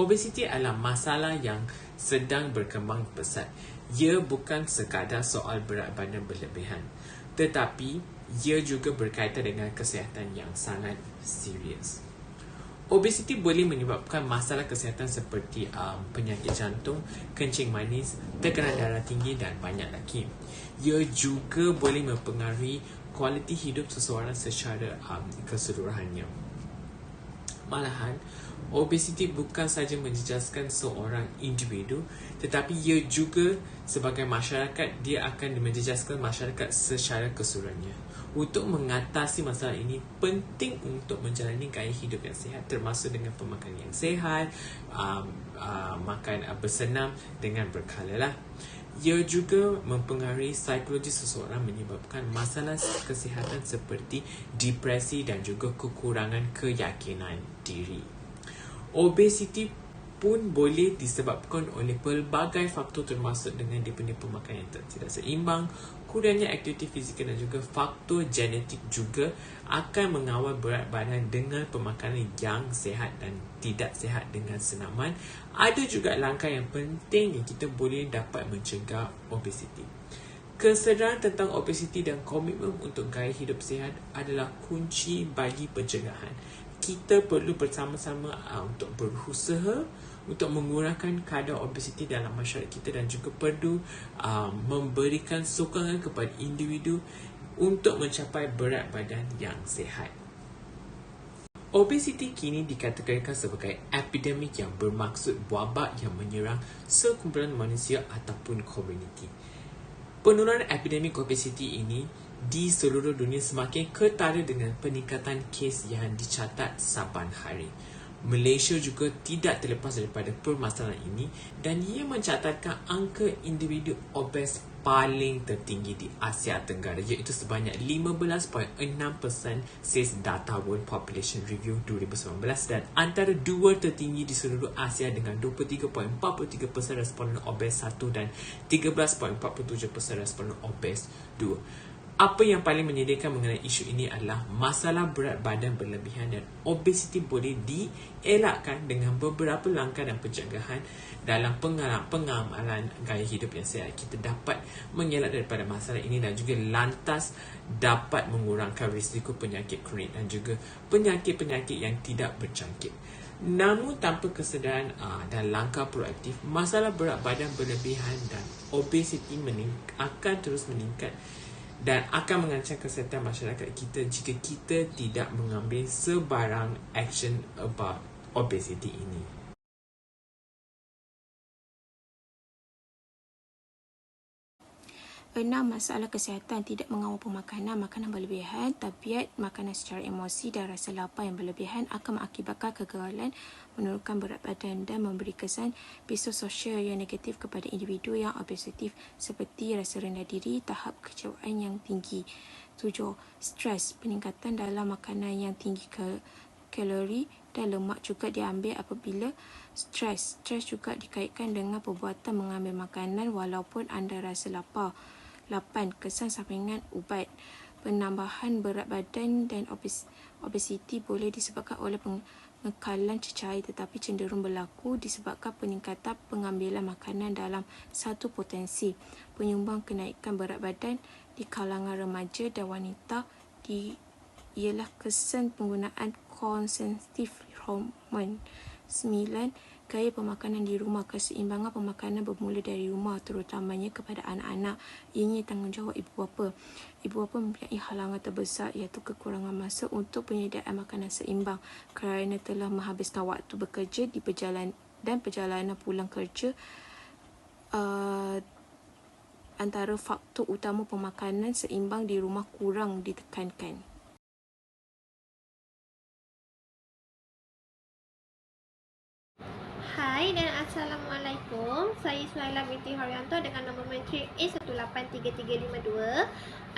Obesiti adalah masalah yang sedang berkembang pesat. Ia bukan sekadar soal berat badan berlebihan, tetapi ia juga berkaitan dengan kesihatan yang sangat serius. Obesiti boleh menyebabkan masalah kesihatan seperti penyakit jantung, kencing manis, tekanan darah tinggi dan banyak lagi. Ia juga boleh mempengaruhi kualiti hidup seseorang secara keseluruhannya. Malahan, obesiti bukan sahaja menjejaskan seorang individu, tetapi ia juga sebagai masyarakat, dia akan menjejaskan masyarakat secara keseluruhannya. Untuk mengatasi masalah ini, penting untuk menjalani gaya hidup yang sihat, termasuk dengan pemakanan yang sihat, makan bersenam dengan berkala lah. Ia juga mempengaruhi psikologi seseorang, menyebabkan masalah kesihatan seperti depresi dan juga kekurangan keyakinan diri. Obesiti pun boleh disebabkan oleh pelbagai faktor, termasuk dengan daripada pemakanan yang tidak seimbang, kurangnya aktiviti fizikal dan juga faktor genetik juga akan mengawal berat badan dengan pemakanan yang sihat dan tidak sihat dengan senaman. Ada juga langkah yang penting yang kita boleh dapat mencegah obesiti. Kesedaran tentang obesiti dan komitmen untuk gaya hidup sihat adalah kunci bagi pencegahan. Kita perlu bersama-sama untuk berusaha untuk mengurangkan kadar obesiti dalam masyarakat kita dan juga perlu memberikan sokongan kepada individu untuk mencapai berat badan yang sihat. Obesiti kini dikategorikan sebagai epidemik yang bermaksud wabak yang menyerang sekumpulan manusia ataupun komuniti. Penularan epidemik obesiti ini di seluruh dunia semakin ketara dengan peningkatan kes yang dicatat saban hari. Malaysia juga tidak terlepas daripada permasalahan ini dan ia mencatatkan angka individu obes paling tertinggi di Asia Tenggara, iaitu sebanyak 15.6% says Data World Population Review 2019, dan antara dua tertinggi di seluruh Asia dengan 23.43% responden obes 1 dan 13.47% responden obes 2. Apa yang paling menyedihkan mengenai isu ini adalah masalah berat badan berlebihan dan obesiti boleh dielakkan dengan beberapa langkah dan pencegahan. Dalam pengamalan gaya hidup yang sihat, kita dapat mengelak daripada masalah ini dan juga lantas dapat mengurangkan risiko penyakit kronik dan juga penyakit-penyakit yang tidak berjangkit. Namun tanpa kesedaran dan langkah proaktif, masalah berat badan berlebihan dan obesiti akan terus meningkat dan akan mengancam kesihatan masyarakat kita jika kita tidak mengambil sebarang action about obesity ini. Masalah kesihatan tidak mengawal pemakanan, makanan berlebihan, tabiat makanan secara emosi dan rasa lapar yang berlebihan akan mengakibatkan kegagalan, menurunkan berat badan dan memberi kesan psikososial yang negatif kepada individu yang obesitif seperti rasa rendah diri, tahap kecewaan yang tinggi. 7. Stres. Peningkatan dalam makanan yang tinggi kalori dan lemak juga diambil apabila stres. Stres juga dikaitkan dengan perbuatan mengambil makanan walaupun anda rasa lapar. 8. Kesan sampingan ubat. Penambahan berat badan dan obesiti boleh disebabkan oleh pengekalan cecair, tetapi cenderung berlaku disebabkan peningkatan pengambilan makanan dalam satu potensi. Penyumbang kenaikan berat badan di kalangan remaja dan wanita ialah kesan penggunaan konsentif hormon. 9. Gaya pemakanan di rumah. Keseimbangan pemakanan bermula dari rumah, terutamanya kepada anak-anak. Ianya tanggungjawab ibu bapa. Ibu bapa mempunyai halangan terbesar, iaitu kekurangan masa untuk penyediaan makanan seimbang kerana telah menghabiskan waktu bekerja di perjalanan pulang kerja. Antara faktor utama pemakanan seimbang di rumah kurang ditekankan. Hai dan Assalamualaikum. Saya Suhaila binti Haryanto dengan nombor menteri A183352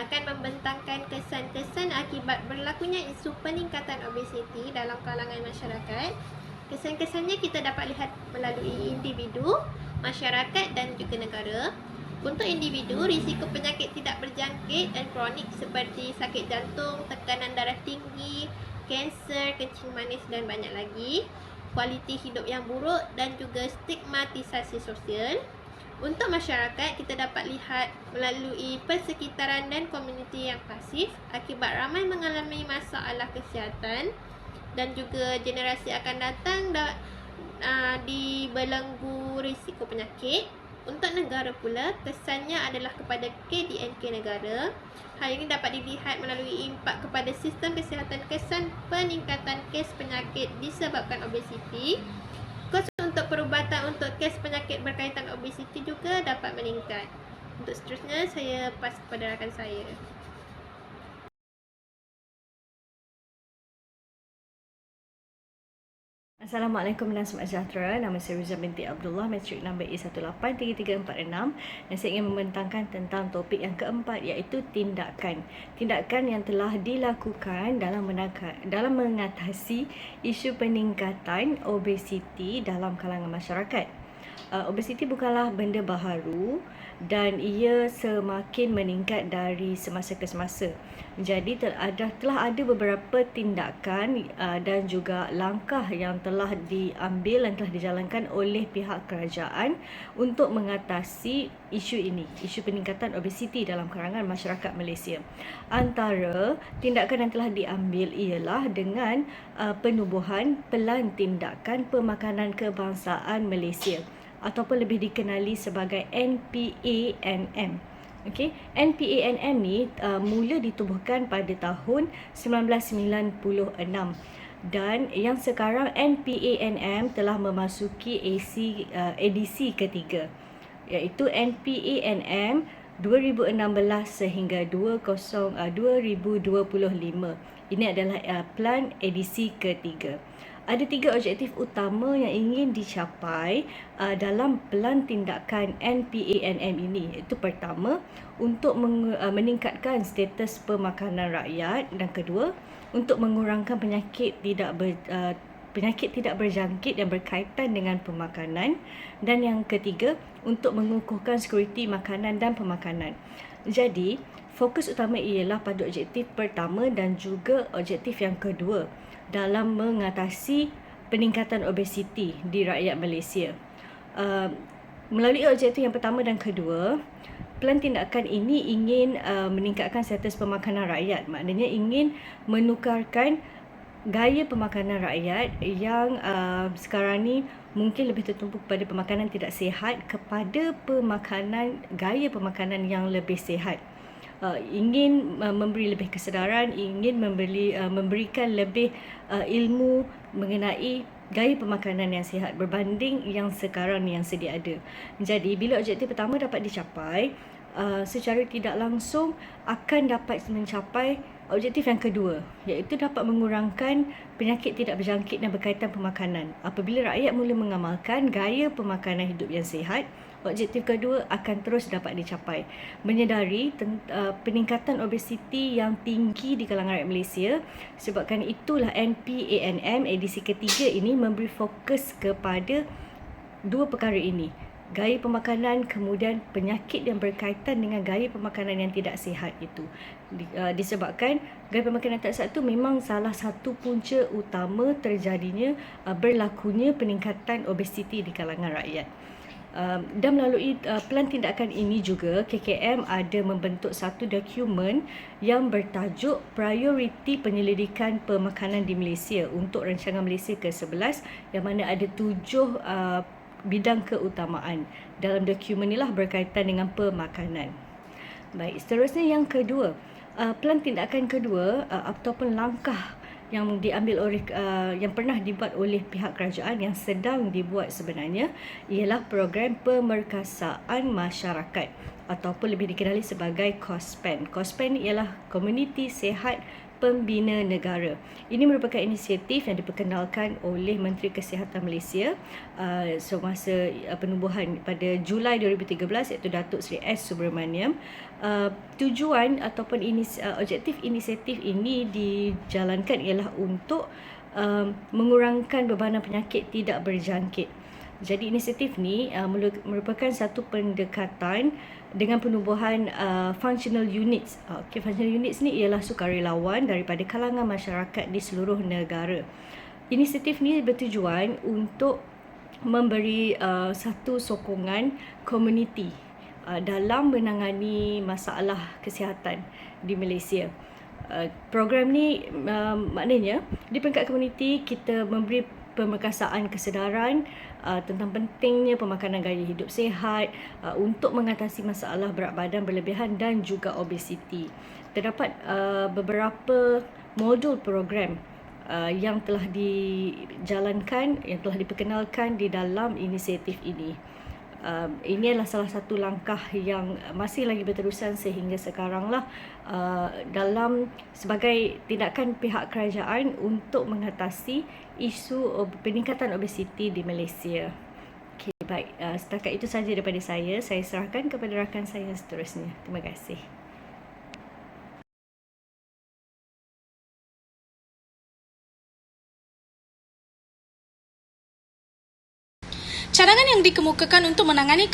akan membentangkan kesan-kesan akibat berlakunya isu peningkatan obesiti dalam kalangan masyarakat. Kesan-kesannya kita dapat lihat melalui individu, masyarakat dan juga negara. Untuk individu, risiko penyakit tidak berjangkit dan kronik seperti sakit jantung, tekanan darah tinggi, kanser, kencing manis dan banyak lagi. kualiti hidup yang buruk dan juga stigmatisasi sosial. Untuk masyarakat, kita dapat lihat melalui persekitaran dan komuniti yang pasif akibat ramai mengalami masalah kesihatan dan juga generasi akan datang dibelenggu risiko penyakit. Untuk negara pula, kesannya adalah kepada KDNK negara. Hal ini dapat dilihat melalui impak kepada sistem kesihatan, kesan peningkatan kes penyakit disebabkan obesiti. Kos untuk perubatan untuk kes penyakit berkaitan obesiti juga dapat meningkat. Untuk seterusnya, saya pas kepada rakan saya. Assalamualaikum dan selamat sejahtera. Nama saya Rizal binti Abdullah, matrik nombor A183346, dan saya ingin membentangkan tentang topik yang keempat, iaitu tindakan. Tindakan yang telah dilakukan dalam mengatasi isu peningkatan obesiti dalam kalangan masyarakat. Obesiti bukanlah benda baharu dan ia semakin meningkat dari semasa ke semasa. Jadi telah ada beberapa tindakan dan juga langkah yang telah diambil dan telah dijalankan oleh pihak kerajaan untuk mengatasi isu ini, isu peningkatan obesiti dalam kalangan masyarakat Malaysia. Antara tindakan yang telah diambil ialah dengan penubuhan Pelan Tindakan Pemakanan Kebangsaan Malaysia, ataupun lebih dikenali sebagai NPANM. Okey, NPANM ni mula ditubuhkan pada tahun 1996 dan yang sekarang NPANM telah memasuki edisi ketiga, iaitu NPANM 2016 sehingga 2025. Ini adalah plan edisi ketiga. Ada 3 objektif utama yang ingin dicapai dalam pelan tindakan NPANM ini. Iaitu pertama, untuk meningkatkan status pemakanan rakyat, dan kedua, untuk mengurangkan penyakit tidak berjangkit yang berkaitan dengan pemakanan, dan yang ketiga, untuk mengukuhkan sekuriti makanan dan pemakanan. Jadi, fokus utama ialah pada objektif pertama dan juga objektif yang kedua dalam mengatasi peningkatan obesiti di rakyat Malaysia. Melalui objektif yang pertama dan kedua, pelan tindakan ini ingin meningkatkan status pemakanan rakyat. Maknanya ingin menukarkan gaya pemakanan rakyat yang sekarang ni mungkin lebih tertumpu pada pemakanan tidak sihat kepada gaya pemakanan yang lebih sihat. Ingin memberi lebih kesedaran, ingin memberikan lebih ilmu mengenai gaya pemakanan yang sihat berbanding yang sekarang yang sedia ada. Jadi bila objektif pertama dapat dicapai, secara tidak langsung akan dapat mencapai objektif yang kedua, iaitu dapat mengurangkan penyakit tidak berjangkit dan berkaitan pemakanan. Apabila rakyat mula mengamalkan gaya pemakanan hidup yang sihat, objektif kedua akan terus dapat dicapai. Menyedari peningkatan obesiti yang tinggi di kalangan rakyat Malaysia, sebabkan itulah NPANM edisi ketiga ini memberi fokus kepada dua perkara ini. Gaya pemakanan, kemudian penyakit yang berkaitan dengan gaya pemakanan yang tidak sihat itu. Disebabkan gaya pemakanan yang tak sihat itu memang salah satu punca utama terjadinya berlakunya peningkatan obesiti di kalangan rakyat. Dan melalui pelan tindakan ini juga, KKM ada membentuk satu dokumen yang bertajuk Prioriti Penyelidikan Pemakanan di Malaysia untuk Rancangan Malaysia ke-11, yang mana ada 7 bidang keutamaan. Dalam dokumen inilah berkaitan dengan pemakanan. Baik, seterusnya yang kedua, pelan tindakan kedua ataupun langkah yang diambil oleh yang pernah dibuat oleh pihak kerajaan, yang sedang dibuat sebenarnya, ialah program pemerkasaan masyarakat ataupun lebih dikenali sebagai COSPEN. COSPEN ialah Komuniti Sihat Pembina Negara. Ini merupakan inisiatif yang diperkenalkan oleh Menteri Kesihatan Malaysia semasa penubuhan pada Julai 2013, iaitu Datuk Seri S. Subramaniam. Tujuan ataupun objektif inisiatif ini dijalankan ialah untuk mengurangkan bebanan penyakit tidak berjangkit. Jadi inisiatif ni merupakan satu pendekatan dengan penubuhan functional units. Functional units ni ialah sukarelawan daripada kalangan masyarakat di seluruh negara. Inisiatif ni bertujuan untuk memberi satu sokongan komuniti dalam menangani masalah kesihatan di Malaysia. Program ni maknanya di peringkat komuniti kita memberi pemerkasaan kesedaran tentang pentingnya pemakanan gaya hidup sihat untuk mengatasi masalah berat badan berlebihan dan juga obesiti. Terdapat beberapa modul program yang telah dijalankan, yang telah diperkenalkan di dalam inisiatif ini. Ini adalah salah satu langkah yang masih lagi berterusan sehingga sekarang lah dalam sebagai tindakan pihak kerajaan untuk mengatasi isu peningkatan obesiti di Malaysia. Okay, baik. Setakat itu sahaja daripada saya. Saya serahkan kepada rakan saya seterusnya. Terima kasih. Cadangan yang dikemukakan untuk menangani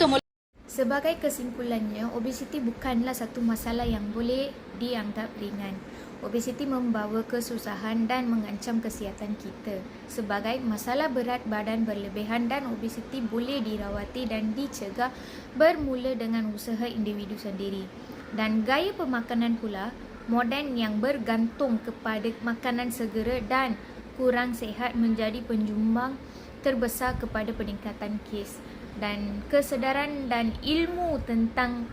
Sebagai kesimpulannya, obesiti bukanlah satu masalah yang boleh dianggap ringan. Obesiti membawa kesusahan dan mengancam kesihatan kita. Sebagai masalah berat badan berlebihan dan obesiti boleh dirawati dan dicegah bermula dengan usaha individu sendiri. Dan gaya pemakanan pula moden yang bergantung kepada makanan segera dan kurang sihat menjadi penjumbang terbesar kepada peningkatan kes. Dan kesedaran dan ilmu tentang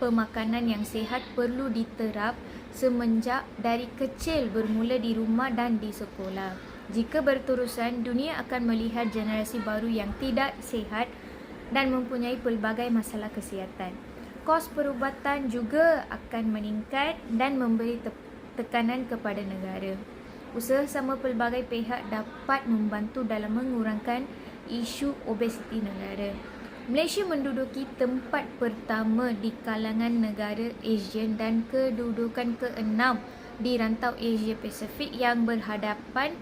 pemakanan yang sihat perlu diterap semenjak dari kecil, bermula di rumah dan di sekolah. Jika berterusan, dunia akan melihat generasi baru yang tidak sihat dan mempunyai pelbagai masalah kesihatan. Kos perubatan juga akan meningkat dan memberi tekanan kepada negara. Usaha sama pelbagai pihak dapat membantu dalam mengurangkan isu obesiti negara. Malaysia menduduki tempat pertama di kalangan negara ASEAN dan kedudukan ke-6 di rantau Asia Pasifik yang berhadapan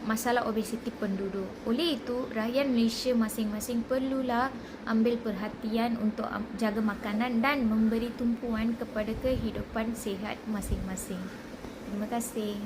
masalah obesiti penduduk. Oleh itu, rakyat Malaysia masing-masing perlulah ambil perhatian untuk jaga makanan dan memberi tumpuan kepada kehidupan sihat masing-masing. Terima kasih.